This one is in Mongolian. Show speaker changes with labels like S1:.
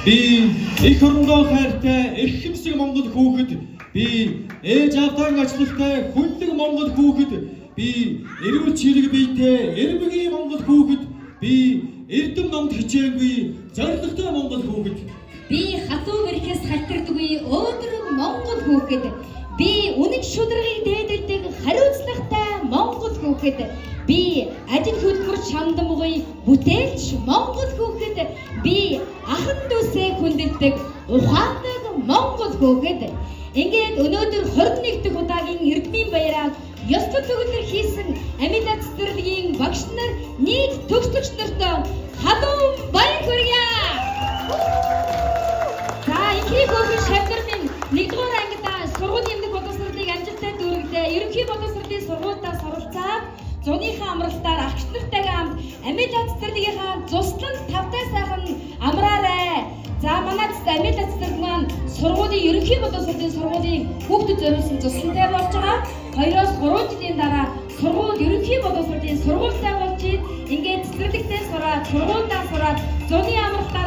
S1: Би их орондоо хайртай эрх хэмсэг Монгол хүүхэд, би ээж авдаан ачлалтай хүнлэг Монгол хүүхэд, би эрүүл чирэг биетэй эрмэгийн Монгол хүүхэд, би эрдэм номд хичээгүй зоригтой Монгол хүүхэд.
S2: Би хатуу бэрхээс халтардаггүй өөдрөг Монгол хүүхэд, би үнэн шударгыг дээдэлдэг хариуцлагатай Монгол хүүхэд, би ажил хөдөлмөр шандамгүй бүтээлч Монгол хүүхэд, би ахан дүүсээ хүндэлдэг ухаанаг Монгол хүүхэд. Ингээд өнөөдөр 21 дахь удаагийн иргэдийн баяраар ёс төлөвлөлт хийсэн Амида цэцэрлэгийн багш нар нийт төгсөгч нартай халуун баяр хүргье. За ихийг өөрийн шавдар минь 1-р ангида сургуулийн эмнэлэг боловсролыг амжилттай дүүргэлээ. Ерөнхий боловсролын сургуультай суралцаад зуныхаа амралтаар агч нартайгаа хамт Амида цэцэрлэгийнхаа цуслан тавтай сайхан амраарай. За манай Амида цэцэрлэг маань сургуулийн ерөнхий боловсролын сургуулийн хүүхдэд зориулсан цуслантай болж байгаа. 2-3 жилийн дараа сургууль ерөнхий боловсролын сургуультай болж ингээд цэцэрлэгтээ сураад сургуультай сураад зуны амралтаар